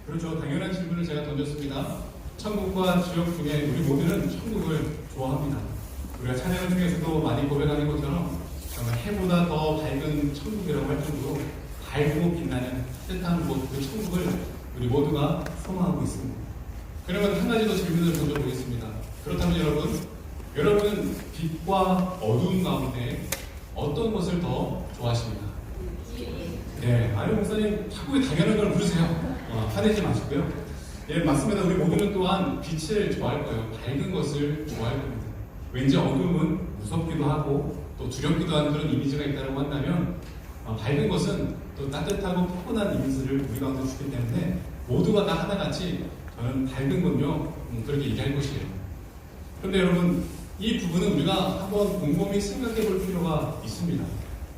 그렇죠. 당연한 질문을 제가 던졌습니다. 천국과 지옥 중에 우리 모두는 천국을 좋아합니다. 우리가 찬양 중에서도 많이 고백하는 것처럼 정말 해보다 더 밝은 천국이라고 할 정도로 밝고 빛나는 따뜻한 곳, 그 천국을 우리 모두가 소망하고 있습니다. 그러면 한 가지 더 질문을 던져보겠습니다. 그렇다면 여러분은 빛과 어두운 가운데 어떤 것을 더 좋아하십니까? 네, 아유 목사님 자꾸 당연한 걸 물으세요. 화내지 마시고요. 예, 맞습니다. 우리 모두는 또한 빛을 좋아할 거예요. 밝은 것을 좋아할 겁니다. 왠지 어둠은 무섭기도 하고 또 두렵기도 한 그런 이미지가 있다고 한다면 밝은 것은 또 따뜻하고 포근한 이미지를 우리 가운데 주기 때문에 모두가 다 하나같이 저는 밝은 건요 그렇게 얘기할 것이에요. 그런데 여러분 이 부분은 우리가 한번 곰곰이 생각해 볼 필요가 있습니다.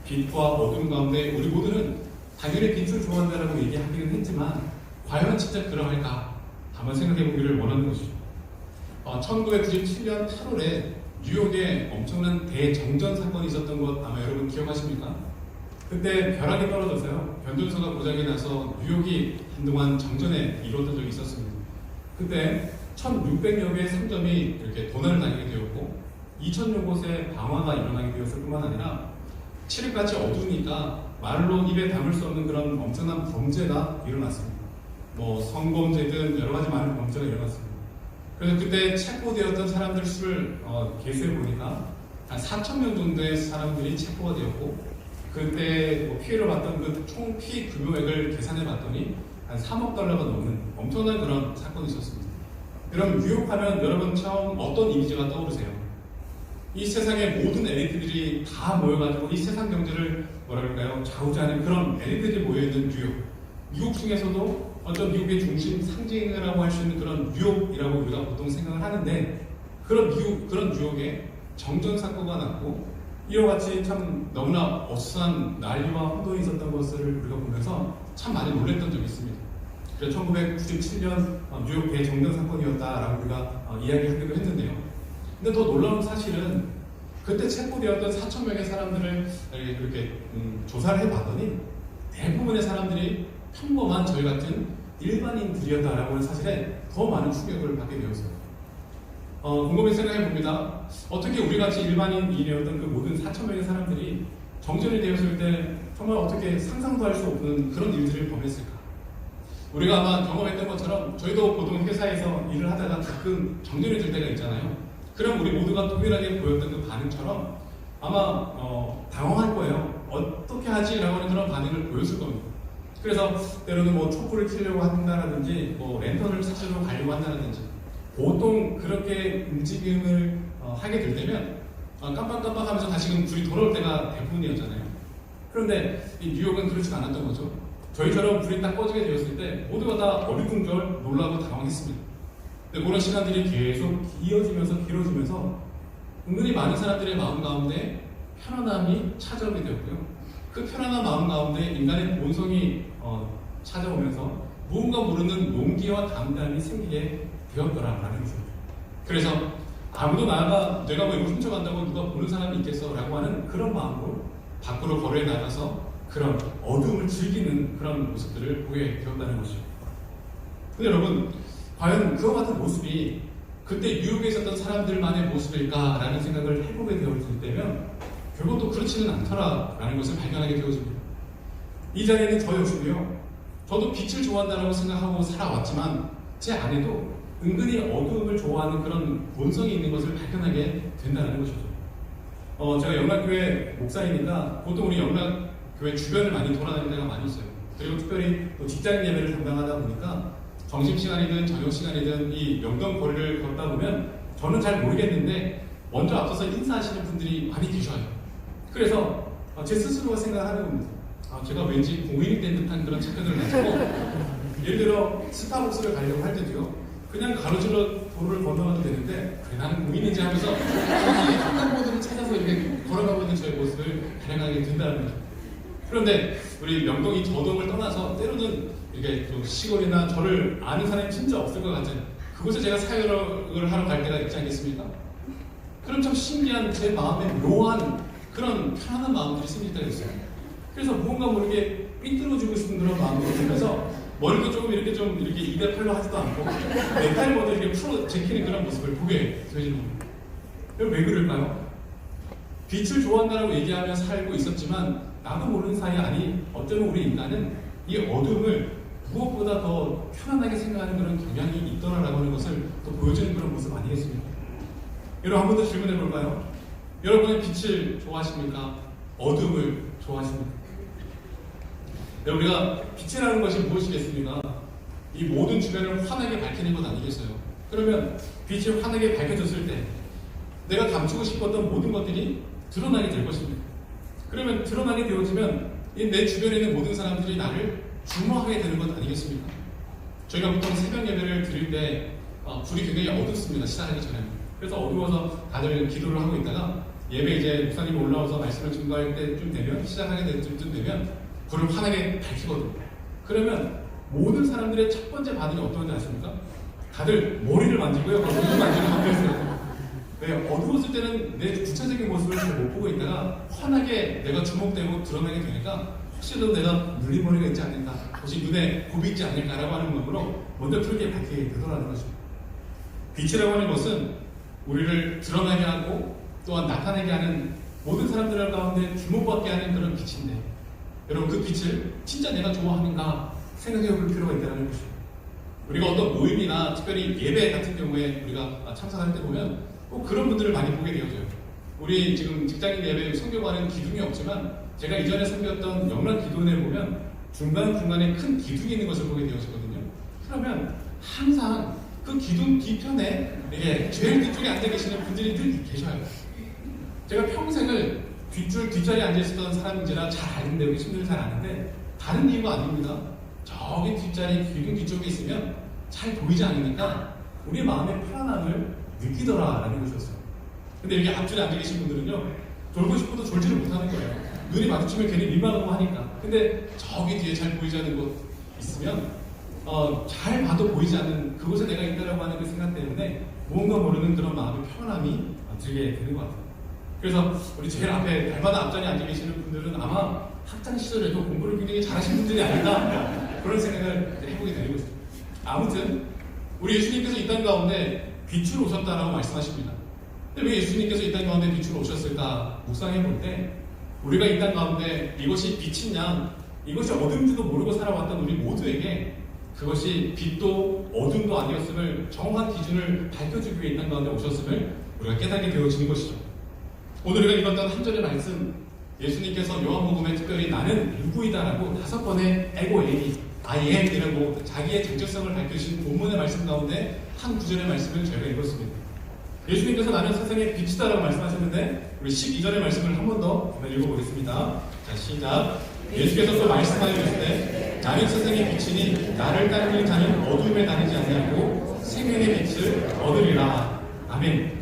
빛과 어둠 가운데 우리 모두는 당연히 빛을 좋아한다라고 얘기하기는 했지만 과연 진짜 그러할까 한번 생각해 보기를 원하는 것이죠. 1997년 8월에 뉴욕에 엄청난 대정전 사건이 있었던 것 아마 여러분 기억하십니까? 그때 벼락이 떨어져서요 변전소가 고장이 나서 뉴욕이 한동안 정전에 이루어진 적이 있었습니다. 그때 1600여 개의 상점이 이렇게 도난을 당하게 되었고 2000여 곳에 방화가 일어나게 되었을 뿐만 아니라 칠흑같이 어두우니까 말로 입에 담을 수 없는 그런 엄청난 범죄가 일어났습니다. 뭐 성범죄든 여러 가지 많은 범죄가 일어났습니다. 그래서 그때 체포되었던 사람들 수를 계수해 보니까 한 4,000명 정도의 사람들이 체포가 되었고 그때 뭐 피해를 봤던 그 총 피해 금액을 계산해 봤더니 한 3억 달러가 넘는 엄청난 그런 사건이 있었습니다. 그럼 뉴욕하면 여러분 처음 어떤 이미지가 떠오르세요? 이 세상의 모든 엘리트들이 다 모여가지고 이 세상 경제를 뭐랄까요 좌우지하는 그런 엘리트들이 모여있는 뉴욕. 미국 중에서도 어떤 미국의 중심 상징이라고 할 수 있는 그런 뉴욕이라고 우리가 보통 생각을 하는데 그런 뉴욕에 정전 사건가 났고 이와 같이 참 너무나 어수선한 난리와 혼돈이 있었던 것을 우리가 보면서 참 많이 놀랐던 적이 있습니다. 그래서 1997년 뉴욕 대정전 사건이었다라고 우리가 이야기하기도 했는데요. 근데 더 놀라운 사실은 그때 체포되었던 4,000명의 사람들을 이렇게 조사를 해봤더니 대부분의 사람들이 평범한 저희 같은 일반인들이었다라고 하는 사실에 더 많은 충격을 받게 되었어요. 곰곰이 생각해 봅니다. 어떻게 우리같이 일반인이었던 그 모든 4,000명의 사람들이 정전이 되었을 때 정말 어떻게 상상도 할 수 없는 그런 일들을 범했을까? 우리가 아마 경험했던 것처럼 저희도 보통 회사에서 일을 하다가 가끔 정전이 될 때가 있잖아요. 그럼 우리 모두가 동일하게 보였던 그 반응처럼 아마 당황할 거예요. 어떻게 하지? 라고 하는 그런 반응을 보였을 겁니다. 그래서 때로는 뭐 촛불을 켜려고 한다라든지 뭐 랜턴을 찾으러 가려고 한다라든지 보통 그렇게 움직임을 하게 될 때면 깜빡깜빡하면서 다시금 불이 돌아올 때가 대부분이었잖아요. 그런데 이 뉴욕은 그렇지 않았던 거죠. 저희처럼 불이 딱 꺼지게 되었을 때 모두가 다 어리둥절 놀라고 당황했습니다. 근데 그런 시간들이 계속 길어지면서 은근히 많은 사람들의 마음 가운데 편안함이 찾아오게 되었고요. 그 편안한 마음 가운데 인간의 본성이 찾아오면서 무언가 모르는 용기와 담담이 생기게 되었더라라는 거죠. 그래서 아무도 내가 뭐 이거 훔쳐간다고 누가 보는 사람이 있겠어 라고 하는 그런 마음으로 밖으로 거리에 나가서 그런 어둠을 즐기는 그런 모습들을 보게 되었다는 것이죠. 근데 여러분 과연 그와 같은 모습이 그때 뉴욕에 있었던 사람들만의 모습일까라는 생각을 해보게 되었을 때면 결국 또 그렇지는 않더라라는 것을 발견하게 되어집니다. 이 자리에는 저 역시도요. 저도 빛을 좋아한다고 생각하고 살아왔지만 제 안에도 은근히 어두움을 좋아하는 그런 본성이 있는 것을 발견하게 된다는 것이죠. 제가 영락교회 목사이니까 보통 우리 영락교회 주변을 많이 돌아다니는 데가 많이 있어요. 그리고 특별히 또 직장 예배를 담당하다 보니까 점심시간이든 저녁시간이든 이 명동 거리를 걷다 보면 저는 잘 모르겠는데 먼저 앞서서 인사하시는 분들이 많이 계셔요. 그래서 제 스스로가 생각하는 겁니다. 제가 왠지 공인이 된 듯한 그런 착각을 가지고 예를 들어 스타벅스를 가려고 할 때도요. 그냥 가로질러 도로를 건너가도 되는데 그래 나는 공인인지 하면서 횡단보도를 찾아서 이렇게 걸어가고 있는 저의 모습을 발견하게 된다는 거죠. 그런데 우리 명동이 저동을 떠나서 때로는 이렇게 좀 시골이나 저를 아는 사람이 진짜 없을 것 같은 그곳에 제가 사역을 하러 갈 때가 있지 않겠습니까? 그럼 참 신기한 제 마음에 묘한 그런 편안한 마음들이 생길 때가 있어요. 그래서 무언가 모르게 삐뚤어지고 싶은 그런 마음이 들면서 머리도 조금 이렇게 2대 8로 하지도 않고 넥타이 모두 이렇게 풀어 제키는 그런 모습을 보게 되시는 겁니다. 왜 그럴까요? 빛을 좋아한다라고 얘기하며 살고 있었지만 나도 모르는 사이 아니 어쩌면 우리 인간은 이 어둠을 무엇보다 더 편안하게 생각하는 그런 경향이 있더라라고 하는 것을 또 보여주는 그런 모습 아니겠습니까? 여러분 한 번 더 질문해 볼까요? 여러분은 빛을 좋아하십니까? 어둠을 좋아하십니까? 우리가 빛이라는 것이 무엇이겠습니까? 이 모든 주변을 환하게 밝히는 것 아니겠어요? 그러면 빛이 환하게 밝혀졌을 때 내가 감추고 싶었던 모든 것들이 드러나게 될 것입니다. 그러면 드러나게 되어지면 내 주변에 있는 모든 사람들이 나를 주목하게 되는 것 아니겠습니까? 저희가 보통 새벽 예배를 드릴 때 불이 굉장히 어둡습니다. 시작하기 전에. 그래서 어두워서 다들 기도를 하고 있다가 예배 이제 목사님이 올라와서 말씀을 증거할 때쯤 되면 시작하게 될 때쯤 되면 불을 환하게 밝히거든요. 그러면 모든 사람들의 첫 번째 반응이 어떤지 아십니까? 다들 머리를 만지고요. 눈을 만지고 바뀌었어요. 왜? 어두웠을 때는 내 구체적인 모습을 잘 못 보고 있다가 환하게 내가 주목되고 드러나게 되니까 혹시라도 내가 눌림머리가 있지 않을까, 혹시 눈에 곱이 있지 않을까라고 하는 마음으로 먼저 붉게 밝히게 되더라는 것입니다. 빛이라고 하는 것은 우리를 드러나게 하고 또한 나타내게 하는 모든 사람들 가운데 주목받게 하는 그런 빛인데 여러분 그 빛을 진짜 내가 좋아하는가 생각해 볼 필요가 있다는 것입니다. 우리가 어떤 모임이나 특별히 예배 같은 경우에 우리가 참석할 때 보면 꼭 그런 분들을 많이 보게 되어져요. 우리 지금 직장인 예배 선교관은 기둥이 없지만 제가 이전에 섬겼던 영락 기도원에 보면 중간중간에 큰 기둥이 있는 것을 보게 되어지거든요. 그러면 항상 그 기둥 뒤편에 제일 뒤쪽에 앉아 계시는 분들이 늘 계셔요. 제가 평생을 뒷자리에 앉아 있었던 사람인지라 잘 아는데 우리 친구들 잘 아는데 다른 이유가 아닙니다. 저기 뒷자리 기둥 뒤쪽에 있으면 잘 보이지 않으니까 우리 마음의 편안함을 느끼더라라는 것이었어요. 근데 이렇게 앞줄에 앉아 계신 분들은요 졸고 싶어도 졸지를 못하는 거예요. 눈이 마주치면 괜히 민망하고 하니까. 근데 저기 뒤에 잘 보이지 않는 곳 있으면 잘 봐도 보이지 않는 그곳에 내가 있다라고 하는 그 생각 때문에 무언가 모르는 그런 마음의 편안함이 들게 되는 것 같아요. 그래서 우리 제일 앞에 달마다 앞자리에 앉아 계시는 분들은 아마 학창 시절에도 공부를 굉장히 잘하신 분들이 아닐까 그런 생각을 해보게 되는 것입니다. 아무튼 우리 예수님께서 이 땅 가운데 빛으로 오셨다라고 말씀하십니다. 근데 왜 예수님께서 이 땅 가운데 빛으로 오셨을까 묵상해 볼 때 우리가 이 땅 가운데 이것이 빛인 양 이것이 어둠인지도 모르고 살아왔던 우리 모두에게 그것이 빛도 어둠도 아니었음을 정확한 기준을 밝혀주기 위해 이 땅 가운데 오셨음을 우리가 깨닫게 되어지는 것이죠. 오늘 우리가 읽었던 한 절의 말씀 예수님께서 요한복음에 특별히 나는 누구이다라고 5번의 에고 에미 I am이라고 자기의 정체성을 밝혀주신 본문의 말씀 가운데 한 구절의 말씀을 저희가 읽었습니다. 예수님께서 나는 세상의 빛이다라고 말씀하셨는데 우리 12절의 말씀을 한 번 더 읽어보겠습니다. 자 시작. 예수께서 또 말씀하여 이르시되 나는 세상의 빛이니 나를 따르는 자는 어둠에 다니지 아니하고 생명의 빛을 얻으리라. 아멘.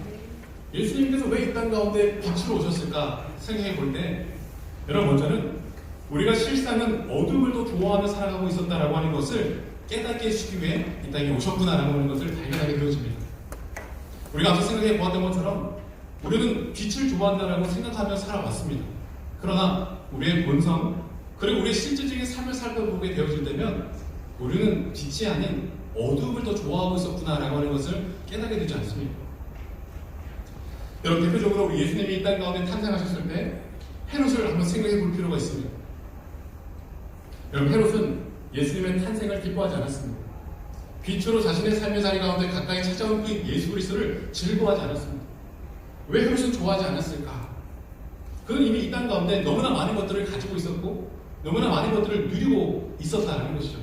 예수님께서 왜 이 땅 가운데 빛으로 오셨을까 생각해 볼 때 여러분 먼저는 우리가 실상은 어둠을 더 좋아하며 살아가고 있었다라고 하는 것을 깨닫게 해주기 위해 이 땅에 오셨구나라고 하는 것을 발견하게 되어집니다. 우리가 앞서 생각해 보았던 것처럼 우리는 빛을 좋아한다라고 생각하며 살아왔습니다. 그러나 우리의 본성 그리고 우리의 실질적인 삶을 살펴보게 되어질 때면 우리는 빛이 아닌 어둠을 더 좋아하고 있었구나라고 하는 것을 깨닫게 되지 않습니까? 여러분 대표적으로 우리 예수님이 이 땅 가운데 탄생하셨을 때 헤롯을 한번 생각해 볼 필요가 있습니다. 여러분 헤롯은 예수님의 탄생을 기뻐하지 않았습니다. 빛으로 자신의 삶의 자리 가운데 가까이 찾아온 그 예수 그리스도를 즐거워하지 않았습니다. 왜 헤롯은 좋아하지 않았을까? 그는 이미 이 땅 가운데 너무나 많은 것들을 가지고 있었고 너무나 많은 것들을 누리고 있었다는 것이죠.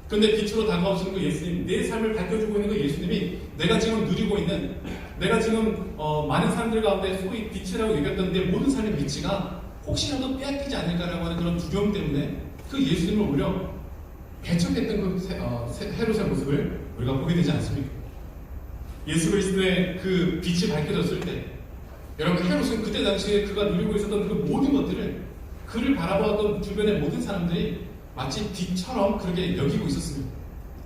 그런데 빛으로 다가오시는 그 예수님, 내 삶을 밝혀주고 있는 그 예수님이 내가 지금 누리고 있는 내가 지금 많은 사람들 가운데 소위 빛이라고 얘기했던 내 모든 삶의 빛이가 혹시라도 빼앗기지 않을까라고 하는 그런 두려움 때문에 그 예수님을 오히려 배척했던 그 헤롯의 모습을 우리가 보게 되지 않습니까? 예수 그리스도의 그 빛이 밝혀졌을 때 여러분 헤롯은 그때 당시에 그가 누리고 있었던 그 모든 것들을 그를 바라보았던 주변의 모든 사람들이 마치 빛처럼 그렇게 여기고 있었습니다.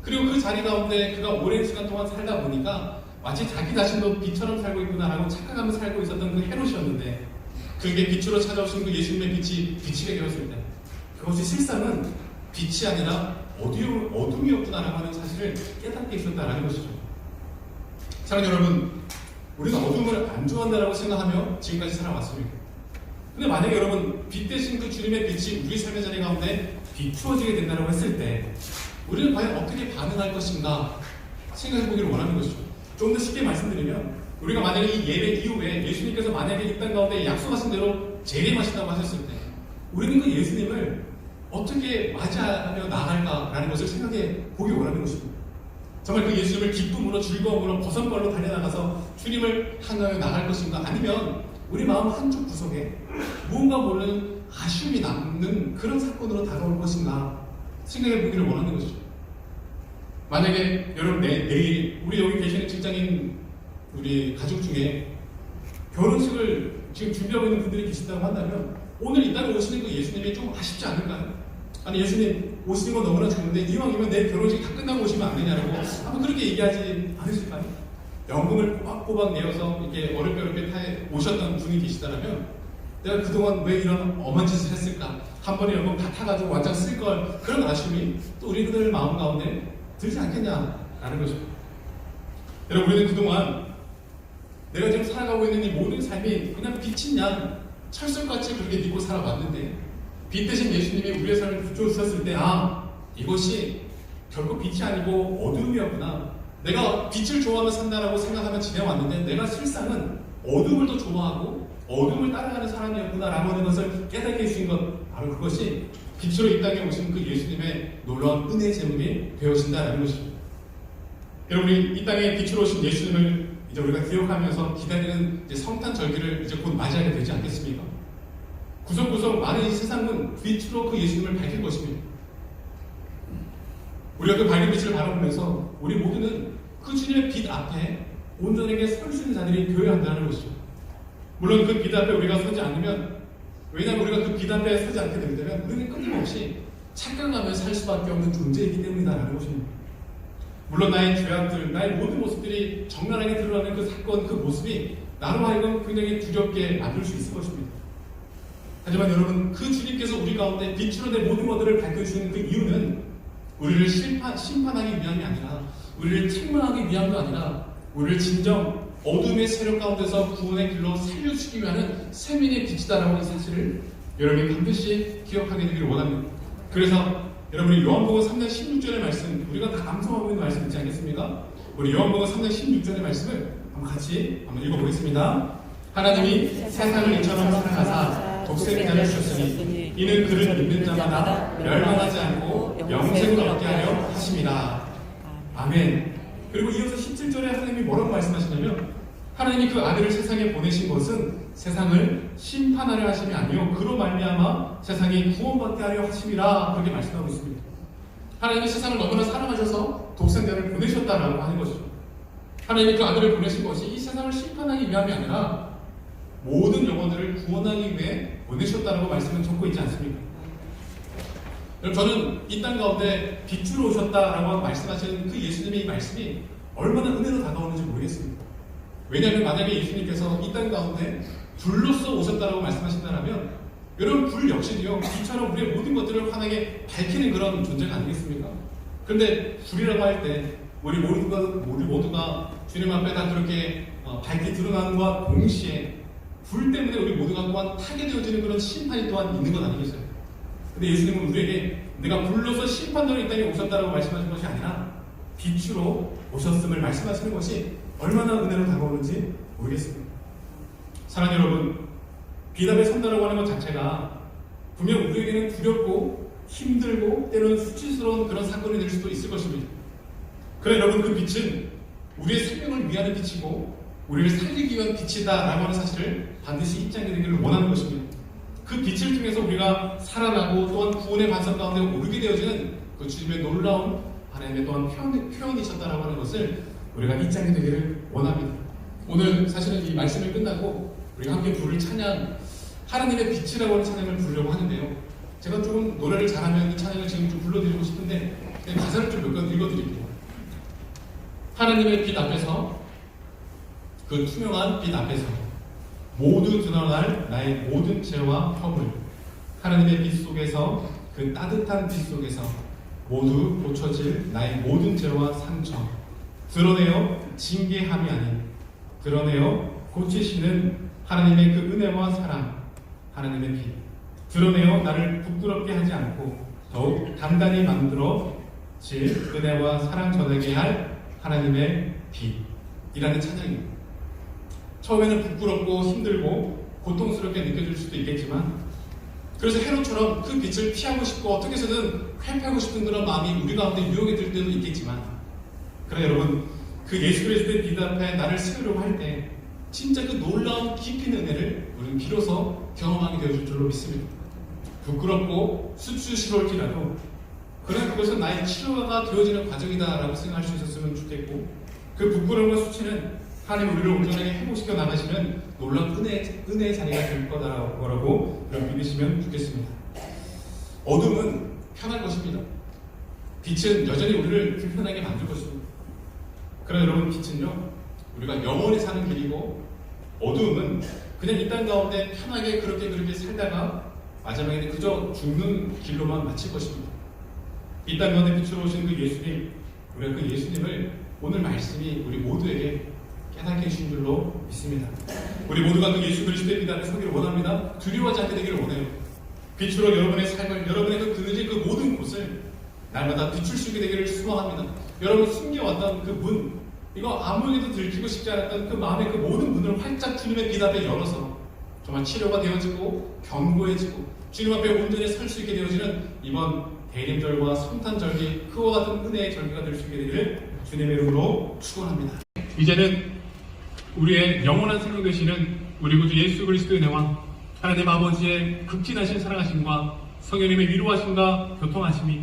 그리고 그 자리 가운데 그가 오랜 시간 동안 살다 보니까 마치 자기 자신도 빛처럼 살고 있구나라고 착각하며 살고 있었던 그 헤롯이었는데 그게 빛으로 찾아오신 그 예수님의 빛이 비치게 되었을 때 그것이 실상은 빛이 아니라 어둠이 없구나라고 하는 사실을 깨닫게 있었다라는 것이죠. 사랑하는 여러분, 우리는 어둠을 안 좋아한다라고 생각하며 지금까지 살아왔습니다. 근데 만약에 여러분 빛 대신 그 주님의 빛이 우리 삶의 자리 가운데 비추어지게 된다고 했을 때 우리는 과연 어떻게 반응할 것인가 생각해 보기를 원하는 것이죠. 좀 더 쉽게 말씀드리면 우리가 만약에 이 예배 이후에 예수님께서 만약에 이 땅 가운데 약속하신 대로 재림하신다고 하셨을 때 우리는 그 예수님을 어떻게 맞이하며 나아갈까라는 것을 생각해 보기 원하는 것입니다. 정말 그 예수님을 기쁨으로 즐거움으로 버선발로 달려나가서 주님을 향하여 나갈 것인가, 아니면 우리 마음 한쪽 구석에 무언가 모르는 아쉬움이 남는 그런 사건으로 다가올 것인가 생각해 보기를 원하는 것이죠. 만약에 여러분 내일 우리 여기 계시는 직장인 우리 가족 중에 결혼식을 지금 준비하고 있는 분들이 계신다고 한다면 오늘 이 땅에 오시는 그 예수님이 좀 아쉽지 않을까요? 아니 예수님 오시는 건 너무나 좋은데 이왕이면 내 결혼식 다 끝나고 오시면 안 되냐고 아마 그렇게 얘기하지 않으실까요? 연금을 꼬박꼬박 내어서 이렇게 어렵게 오셨던 분이 계시다면 내가 그동안 왜 이런 엄한 짓을 했을까? 한 번에 연금 다 타가지고 완전 쓸걸, 그런 아쉬움이 또 우리들 마음 가운데 들지 않겠냐라는 거죠. 여러분, 우리는 그동안 내가 지금 살아가고 있는 이 모든 삶이 그냥 빛인 양 철석같이 그렇게 믿고 살아왔는데 빛 대신 예수님이 우리의 삶을 비춰주셨을 때 이것이 결코 빛이 아니고 어둠이었구나, 내가 빛을 좋아하며 산다라고 생각하며 지내왔는데 내가 실상은 어둠을 더 좋아하고 어둠을 따라가는 사람이었구나 라고 하는 것을 깨닫게 해주신 것, 바로 그것이 빛으로 이 땅에 오신 그 예수님의 놀라운 은혜의 제목이 되어진다라는 것입니다. 여러분이 이 땅에 빛으로 오신 예수님을 이제 우리가 기억하면서 기다리는 이제 성탄 절기를 이제 곧 맞이하게 되지 않겠습니까? 구석구석 많은 이 세상은 빛으로 그 예수님을 밝힐 것입니다. 우리가 그 밝은 빛을 바라보면서 우리 모두는 그 주님의 빛 앞에 온전하게 설 수 있는 자들이 되어야 한다는 것이죠. 물론 그 빛 앞에 우리가 서지 않으면, 왜냐하면 우리가 그 빛 앞에 서지 않게 되면 우리는 끊임없이 착각하며 살 수밖에 없는 존재이기 때문이다라는 것입니다. 물론 나의 죄악들, 나의 모든 모습들이 적나라하게 드러나는 그 사건, 그 모습이 나로 하여금 굉장히 두렵게 만들 수 있을 것입니다. 하지만 여러분, 그 주님께서 우리 가운데 빛으로 내 모든 것들을 밝혀주시는 그 이유는 우리를 심판하기 위함이 아니라, 우리를 책망하기 위함도 아니라, 우리를 진정 어둠의 세력 가운데서 구원의 길로 살려주기 위한 세민의 빛이다라고 하는 사실을 여러분이 반드시 기억하게 되기를 원합니다. 그래서 여러분이 요한복음 3장 16절의 말씀, 우리가 다 암송하고 있는 말씀 있지 않겠습니까? 우리 요한복음 3장 16절의 말씀을 같이 한번 읽어보겠습니다. 하나님이 세상을 이처럼 사랑하사 독생자를 주셨으니 이는 그를 믿는 자마다 멸망하지 않고 영생을 얻게 하려 하심이라. 아멘. 그리고 이어서 17절에 하나님이 뭐라고 말씀하시냐면, 하나님이 그 아들을 세상에 보내신 것은 세상을 심판하려 하심이 아니요 그로 말미암아 세상이 구원받게 하려 하심이라, 그렇게 말씀하고 있습니다. 하나님이 세상을 너무나 사랑하셔서 독생자를 보내셨다라고 하는 것이죠. 하나님이 그 아들을 보내신 것이 이 세상을 심판하기 위함이 아니라 모든 영혼들을 구원하기 위해 보내셨다라고 말씀을 적고 있지 않습니까? 저는 이 땅 가운데 빛으로 오셨다라고 말씀하시는 그 예수님의 이 말씀이 얼마나 은혜로 다가오는지 모르겠습니다. 왜냐하면 만약에 예수님께서 이 땅 가운데 불로써 오셨다라고 말씀하신다면 여러분, 불 역시도요 빛처럼 우리의 모든 것들을 환하게 밝히는 그런 존재가 아니겠습니까? 그런데 불이라고 할 때 우리 모두가 주님 앞에 다 그렇게 밝게 드러나는 것과 동시에 불 때문에 우리 모두가 또한 타게 되어지는 그런 심판이 또한 있는 것 아니겠어요? 근데 예수님은 우리에게 내가 불로서 심판으로 이 땅에 오셨다라고 말씀하신 것이 아니라 빛으로 오셨음을 말씀하시는 것이 얼마나 은혜로 다가오는지 모르겠습니다. 사랑하는 여러분, 빛 앞에 선다라고 하는 것 자체가 분명 우리에게는 두렵고 힘들고 때로는 수치스러운 그런 사건이 될 수도 있을 것입니다. 그러나 여러분, 그 빛은 우리의 생명을 위하는 빛이고 우리를 살리기 위한 빛이다라고 하는 사실을 반드시 입장하게 되기를 원하는 것입니다. 그 빛을 통해서 우리가 살아나고 또한 구원의 반석 가운데 오르게 되어지는 그 주님의 놀라운 하나님의 또한 표현이셨다라고 하는 것을 우리가 입장이 되기를 원합니다. 오늘 사실은 이 말씀이 끝나고 우리가 함께 부를 찬양, 하나님의 빛이라고 하는 찬양을 부르려고 하는데요. 제가 조금 노래를 잘하면 이 찬양을 지금 좀 불러드리고 싶은데 가사를 좀 몇 번 읽어드릴게요. 하나님의 빛 앞에서, 그 투명한 빛 앞에서 모두 드러날 나의 모든 죄와 허물, 하나님의 빛 속에서, 그 따뜻한 빛 속에서 모두 고쳐질 나의 모든 죄와 상처, 드러내어 징계함이 아닌 드러내어 고치시는 하나님의 그 은혜와 사랑, 하나님의 빛, 드러내어 나를 부끄럽게 하지 않고 더욱 단단히 만들어질 은혜와 사랑 전하게 할 하나님의 빛이라는 찬양입니다. 처음에는 부끄럽고 힘들고 고통스럽게 느껴질 수도 있겠지만, 그래서 헤롯처럼 그 빛을 피하고 싶고 어떻게 해서든 회피하고 싶은 그런 마음이 우리 가운데 유혹이 들 때도 있겠지만, 그러나 여러분, 그 예수 그리스도의 빛 앞에 나를 세우려고 할 때 진짜 그 놀라운 깊이 있는 은혜를 우리는 비로소 경험하게 되어줄 줄로 믿습니다. 부끄럽고 수치스러울지라도 그러나 그것은 나의 치료가 되어지는 과정이다라고 생각할 수 있었으면 좋겠고, 그 부끄러움과 수치는 하나님 우리를 온전하게 회복시켜 나가시는 놀라운 은혜의 자리가 될 거라고 믿으시면 좋겠습니다. 어둠은 편할 것입니다. 빛은 여전히 우리를 불편하게 만들 것입니다. 그러나 여러분, 빛은요, 우리가 영원히 사는 길이고, 어두움은 그냥 이 땅 가운데 편하게 그렇게 살다가 마지막에는 그저 죽는 길로만 마칠 것입니다. 이 땅 가운데 빛으로 오신 그 예수님, 우리가 그 예수님을 오늘 말씀이 우리 모두에게 깨닫게 해주신 줄로 믿습니다. 우리 모두가 그 예수 그리스도의 빛 앞에 서기를 원합니다. 두려워하지 않게 되기를 원해요. 빛으로 여러분의 삶을, 여러분의 그 그늘진 그 모든 곳을 날마다 비출 수 있게 되기를 소망합니다. 여러분 숨겨왔던 그 문, 이거 아무에게도 들키고 싶지 않았던 그 마음의 그 모든 문을 활짝 주님의 빛 앞에 열어서 정말 치료가 되어지고 견고해지고 주님 앞에 온전히 설 수 있게 되어지는 이번 대림절과 성탄절기 그와 같은 은혜의 절기가 될 수 있게 되기를 주님의 이름으로 축원합니다. 이제는 우리의 영원한 생명 되시는 우리 구주 예수 그리스도의 은혜와 하나님 아버지의 극진하신 사랑하심과 성령님의 위로하심과 교통하심이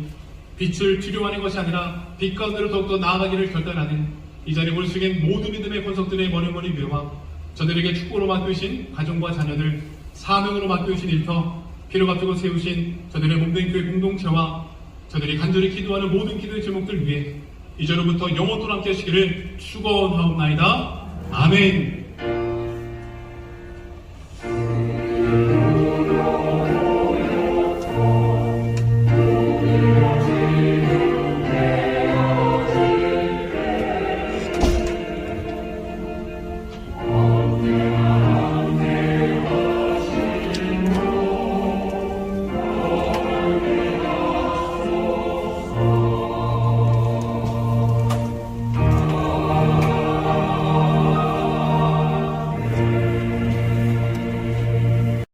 빛을 두려워하는 것이 아니라 빛 가운데로 더욱더 나아가기를 결단하는 이 자리에 모일 수 있는 모든 믿음의 권속들의 머리머리 위로와 저들에게 축복으로 맡겨주신 가정과 자녀들, 사명으로 맡겨주신 일터, 피로 값주고 세우신 저들의 몸된 교회 공동체와 저들이 간절히 기도하는 모든 기도의 제목들 위해 이제로부터 영원토록 함께 하시기를 축원하옵나이다. 아멘.